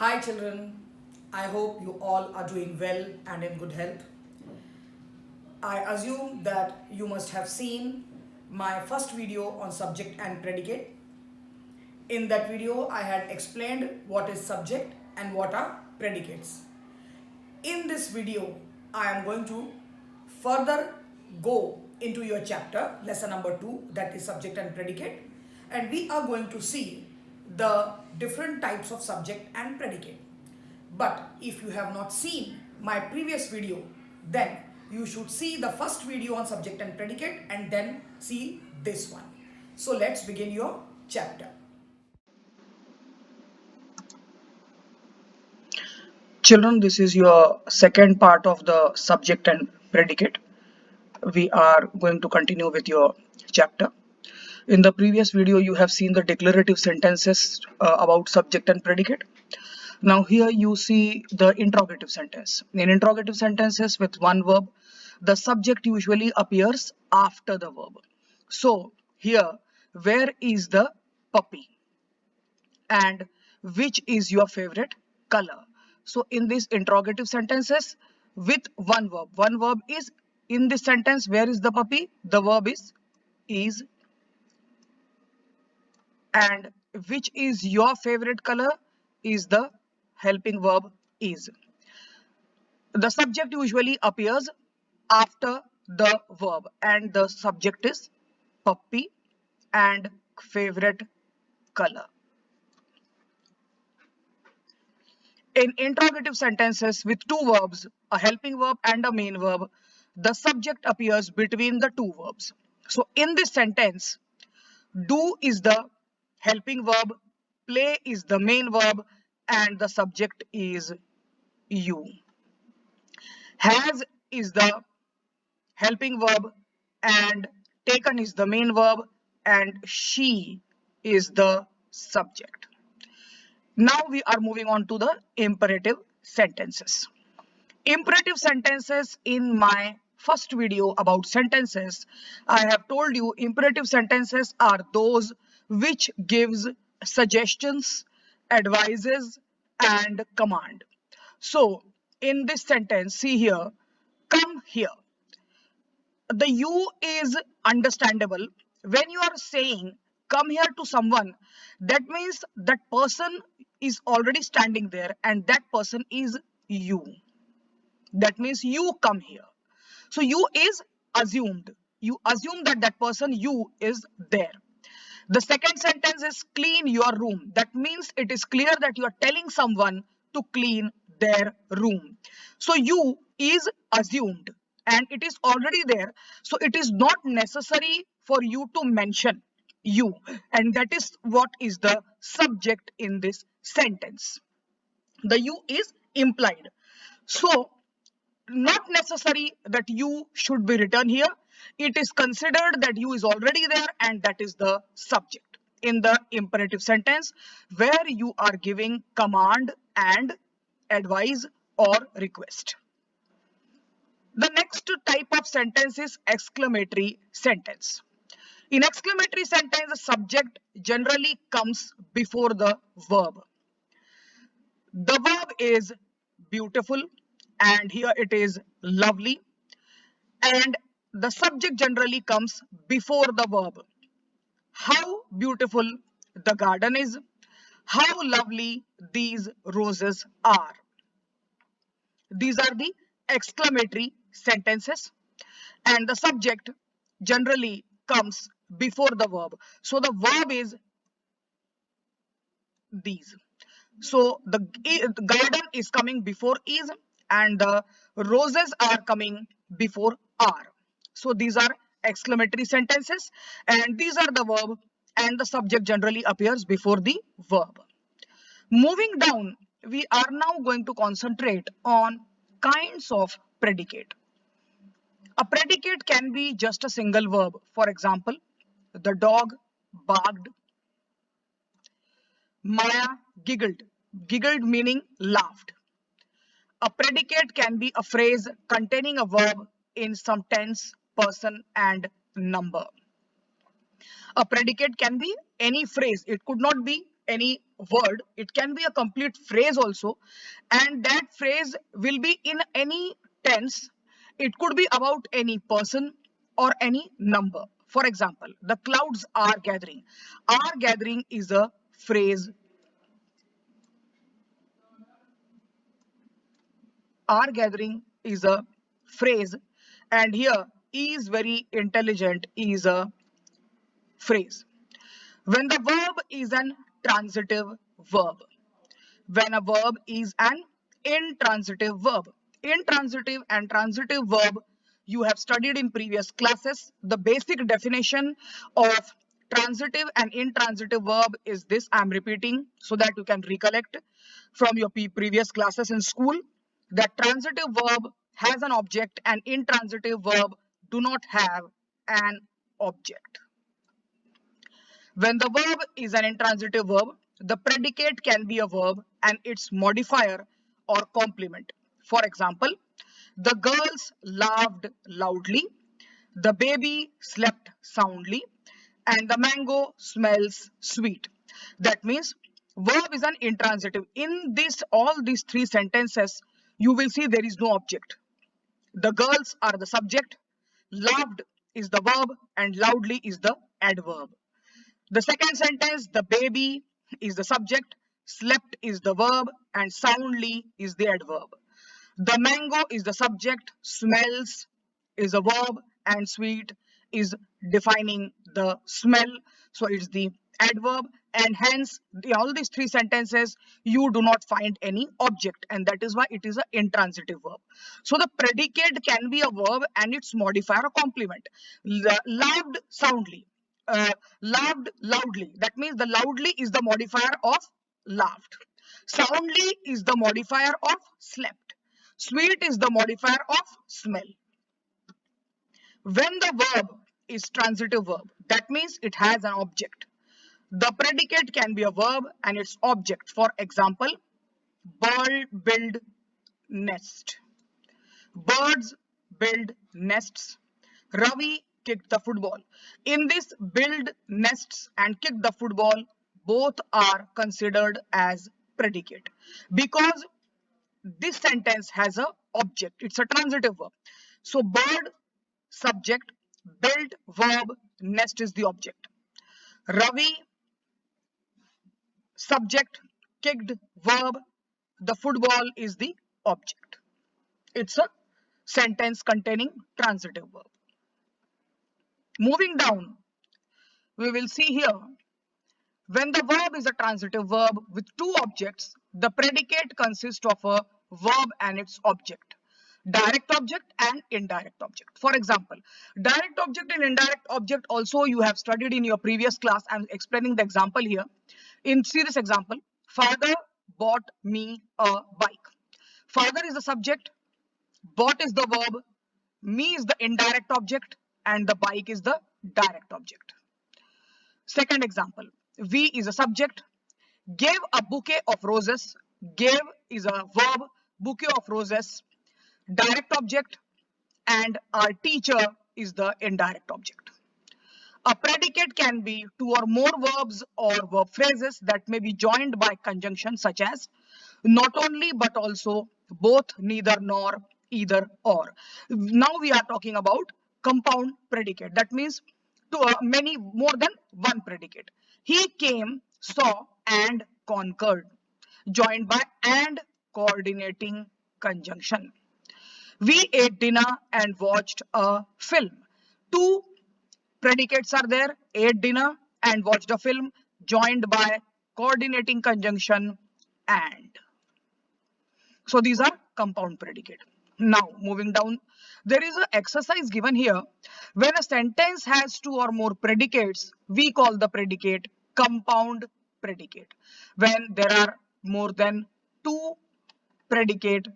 Hi children, I hope you all are doing well and in good health. I assume that you must have seen my first video on subject and predicate. In that video, I had explained what is subject and what are predicates. In this video, I am going to further go into your chapter, lesson number 2, that is subject and predicate, and we are going to see the different types of subject and predicate. But if you have not seen my previous video, then you should see the first video on subject and predicate and then see this one. So let's begin your chapter. Children, this is your second part of the subject and predicate. We are going to continue with your chapter. In the previous video, you have seen the declarative sentences about subject and predicate. Now here you see the interrogative sentence. In interrogative sentences with one verb, the subject usually appears after the verb. So here, where is the puppy? And which is your favorite color? So in these interrogative sentences with one verb is in this sentence. Where is the puppy? The verb is. And which is your favorite color is the helping verb is. The subject usually appears after the verb and the subject is puppy and favorite color. In interrogative sentences with two verbs, a helping verb and a main verb, the subject appears between the two verbs. So in this sentence, do is the helping verb, play is the main verb, and the subject is you. Has is the helping verb, and taken is the main verb, and she is the subject. Now we are moving on to the imperative sentences. Imperative sentences, in my first video about sentences, I have told you imperative sentences are those which gives suggestions, advices and command. So in this sentence, see here, come here. The you is understandable. When you are saying come here to someone, that means that person is already standing there and that person is you. That means you come here. So you is assumed. You assume that that person you is there. The second sentence is clean your room. That means it is clear that you are telling someone to clean their room. So you is assumed and it is already there. So it is not necessary for you to mention you, and that is what is the subject in this sentence. The you is implied. So not necessary that you should be written here. It is considered that you is already there and that is the subject in the imperative sentence where you are giving command and advice or request. The next type of sentence is exclamatory sentence. In exclamatory sentence, the subject generally comes before the verb. The verb is beautiful and here it is lovely, and the subject generally comes before the verb. How beautiful the garden is. How lovely these roses are. These are the exclamatory sentences and the subject generally comes before the verb. So the verb is these. So the garden is coming before is and the roses are coming before are. So these are exclamatory sentences and these are the verb and the subject generally appears before the verb. Moving down, we are now going to concentrate on kinds of predicate. A predicate can be just a single verb. For example, the dog barked, Maya giggled. Giggled meaning laughed. A predicate can be a phrase containing a verb in some tense, person and number. A predicate can be any phrase. It could not be any word, it can be a complete phrase also, and that phrase will be in any tense. It could be about any person or any number. For example, the clouds are gathering. Are gathering is a phrase. Are gathering is a phrase, and here is very intelligent is a phrase. When the verb is an transitive verb, when a verb is an intransitive verb. Intransitive and transitive verb you have studied in previous classes. The basic definition of transitive and intransitive verb is this. I am repeating so that you can recollect from your previous classes in school, that transitive verb has an object and intransitive verb do not have an object. When the verb is an intransitive verb, the predicate can be a verb and its modifier or complement. For example, the girls laughed loudly, the baby slept soundly, and the mango smells sweet. That means verb is an intransitive. In this, all these three sentences, you will see there is no object. The girls are the subject, laughed is the verb, and loudly is the adverb. The second sentence, the baby is the subject, slept is the verb, and soundly is the adverb. The mango is the subject, smells is a verb, and sweet is defining the smell. So it's the adverb, and hence all these three sentences you do not find any object, and that is why it is an intransitive verb. So the predicate can be a verb and its modifier or complement. Laughed soundly, laughed loudly. That means the loudly is the modifier of laughed. Soundly is the modifier of slept. Sweet is the modifier of smell. When the verb is transitive verb, that means it has an object. The predicate can be a verb and its object. For example, bird build nest. Birds build nests. Ravi kicked the football. In this build nests and kick the football, both are considered as predicate because this sentence has a object. It's a transitive verb. So bird subject, build verb, nest is the object. Ravi subject, kicked verb, the football is the object. It's a sentence containing transitive verb. Moving down, we will see here, when the verb is a transitive verb with two objects, the predicate consists of a verb and its object. Direct object and indirect object. For example, direct object and indirect object also you have studied in your previous class. I am explaining the example here. See this example. Father bought me a bike. Father is the subject, bought is the verb, me is the indirect object, and the bike is the direct object. Second example, we is a subject, gave a bouquet of roses. Gave is a verb, bouquet of roses, direct object, and our teacher is the indirect object. A predicate can be two or more verbs or verb phrases that may be joined by conjunction such as not only but also, both, neither nor, either or. Now we are talking about compound predicate. That means many more than one predicate. He came, saw, and conquered, joined by and coordinating conjunction. We ate dinner and watched a film. Two predicates are there, ate dinner and watched a film, joined by coordinating conjunction and. So these are compound predicate. Now moving down, there is an exercise given here. When a sentence has two or more predicates, we call the predicate compound predicate. When there are more than two predicate,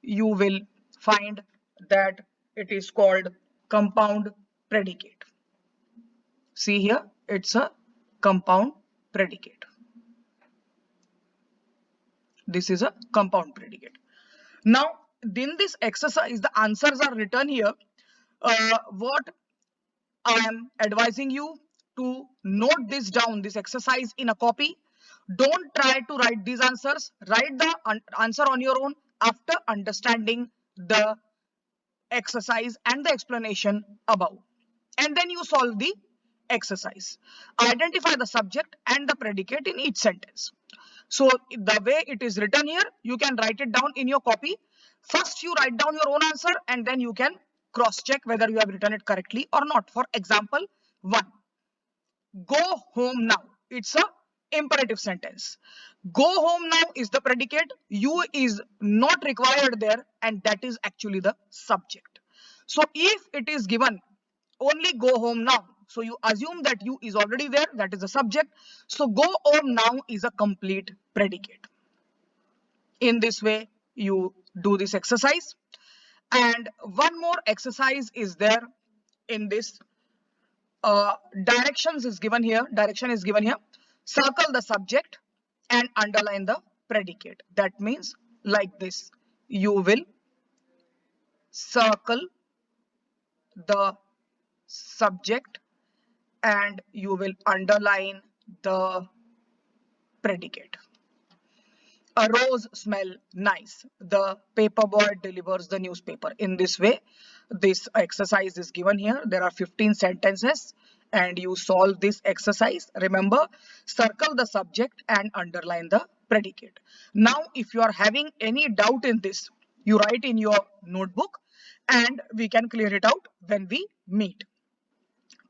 you will find that it is called compound predicate. See here, it's a compound predicate. This is a compound predicate. Now, in this exercise, the answers are written here. What I am advising you to note this down, this exercise in a copy. Don't try to write these answers. Write the answer on your own after understanding the exercise and the explanation above. And then you solve the exercise. Identify the subject and the predicate in each sentence. So the way it is written here, you can write it down in your copy. First, you write down your own answer and then you can cross check whether you have written it correctly or not. For example, 1. Go home now. It's a imperative sentence. Go home now is the predicate. You is not required there, and that is actually the subject. So if it is given only go home now, so you assume that you is already there, that is the subject. So go home now is a complete predicate. In this way, you do this exercise. And one more exercise is there in this. Directions is given here. Direction is given here. Circle the subject and underline the predicate. That means like this. You will circle the subject and you will underline the predicate. A rose smell nice. The paper boy delivers the newspaper. In this way, this exercise is given here. There are 15 sentences and you solve this exercise. Remember, circle the subject and underline the predicate. Now, if you are having any doubt in this, you write in your notebook and we can clear it out when we meet.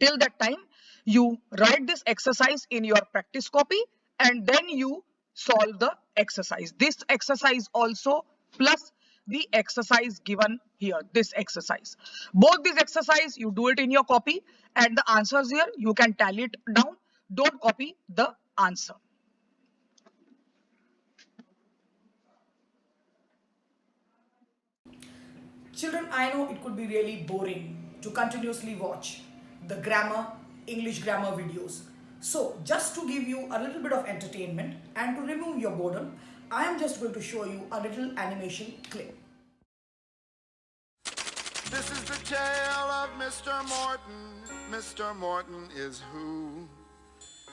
Till that time, you write this exercise in your practice copy and then you solve the exercise. This exercise also plus the exercise given here, this exercise. Both these exercise, you do it in your copy and the answers here, you can tally it down. Don't copy the answer. Children, I know it could be really boring to continuously watch the English grammar videos. So, just to give you a little bit of entertainment and to remove your boredom, I am just going to show you a little animation clip. This is the tale of Mr. Morton. Mr. Morton is who?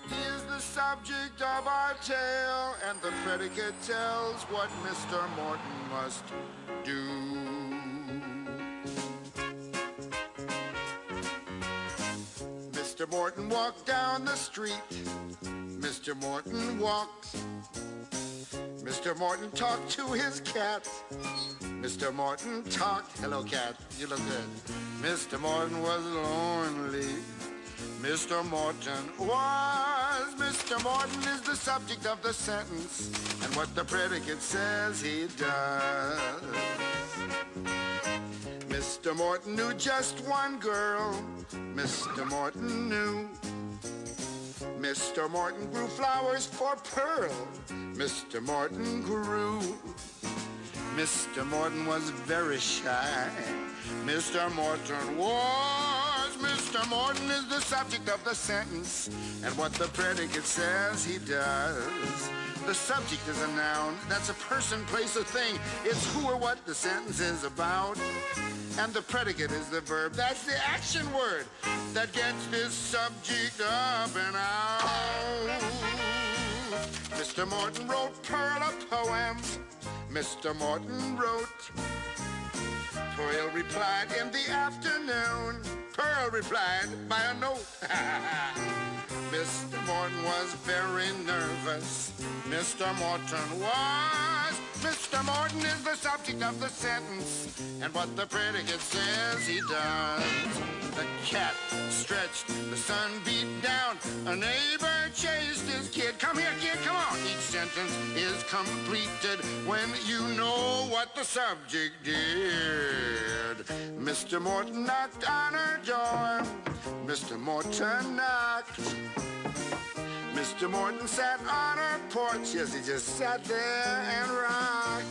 He is the subject of our tale, and the predicate tells what Mr. Morton must do. Mr. Morton walked down the street. Mr. Morton walked. Mr. Morton talked to his cat. Mr. Morton talked. Hello, cat. You look good. Mr. Morton was lonely. Mr. Morton was. Mr. Morton is the subject of the sentence, and what the predicate says he does. Mr. Morton knew just one girl. Mr. Morton knew. Mr. Morton grew flowers for Pearl. Mr. Morton grew. Mr. Morton was very shy. Mr. Morton was. Mr. Morton is the subject of the sentence, and what the predicate says he does. The subject is a noun. That's a person, place, or thing. It's who or what the sentence is about. And the predicate is the verb. That's the action word that gets this subject up and out. Mr. Morton wrote Pearl a poem. Mr. Morton wrote. Pearl replied in the afternoon. Pearl replied by a note. Mr. Morton was very nervous. Mr. Morton was. Mr. Morton is the subject of the sentence, and what the predicate says he does. The cat stretched, the sun beat down, a neighbor chased his kid. Come here, kid, come on. Each sentence is completed when you know what the subject did. Mr. Morton knocked on her door. Mr. Morton knocked. Mr. Morton sat on her porch. Yes, he just sat there and rocked.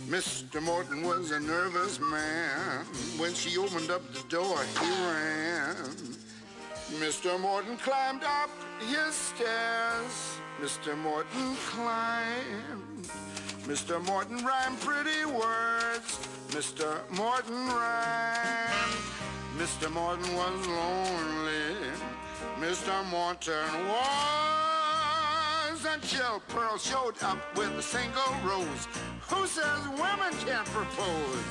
Mr. Morton was a nervous man. When she opened up the door, he ran. Mr. Morton climbed up his stairs. Mr. Morton climbed. Mr. Morton rhymed pretty words. Mr. Morton rhymed. Mr. Morton was lonely. Mr. Morton was. rose until Pearl showed up with a single rose. Who says women can't propose?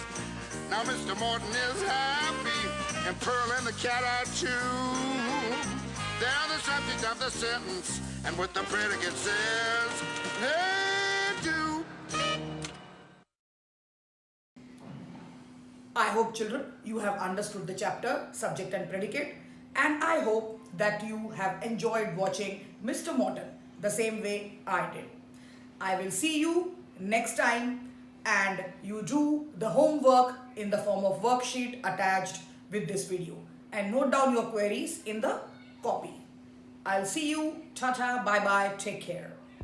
Now Mr. Morton is happy, and Pearl and the cat are too. They're the subject of the sentence, and what the predicate says, they do. I hope, children, you have understood the chapter, subject and predicate, and I hope that you have enjoyed watching Mr. Morton the same way I did. I will see you next time, and you do the homework in the form of worksheet attached with this video, and note down your queries in the copy. I'll see you. Ta-ta, bye-bye, take care.